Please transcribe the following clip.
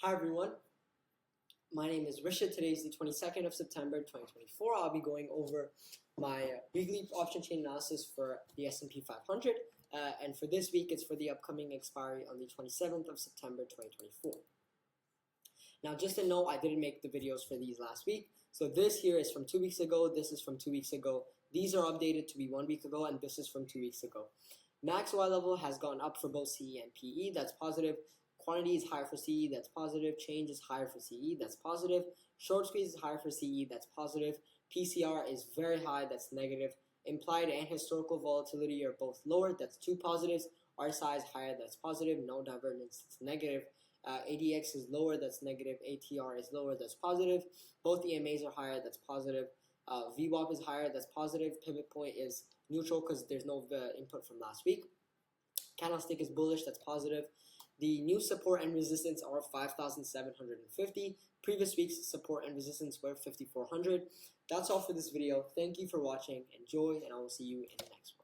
Hi everyone, my name is Rishit. Today is the 22nd of September 2024. I'll be going over my weekly option chain analysis for the S&P 500 and for this week it's for the upcoming expiry on the 27th of September 2024. Now just to note, I didn't make the videos for these last week, so this here is from 2 weeks ago, this is from 2 weeks ago, these are updated to be 1 week ago, and this is from 2 weeks ago. Max Y level has gone up for both CE and PE, that's positive. Quantity is higher for CE, that's positive. Change is higher for CE, that's positive. Short squeeze is higher for CE, that's positive. PCR is very high, that's negative. Implied and historical volatility are both lower, that's two positives. RSI is higher, that's positive. No divergence, it's negative. ADX is lower, that's negative. ATR is lower, that's positive. Both EMAs are higher, that's positive. VWAP is higher, that's positive. Pivot point is neutral because there's no input from last week. Candlestick is bullish, that's positive. The new support and resistance are 5,750. Previous week's support and resistance were 5,400. That's all for this video. Thank you for watching. Enjoy, and I will see you in the next one.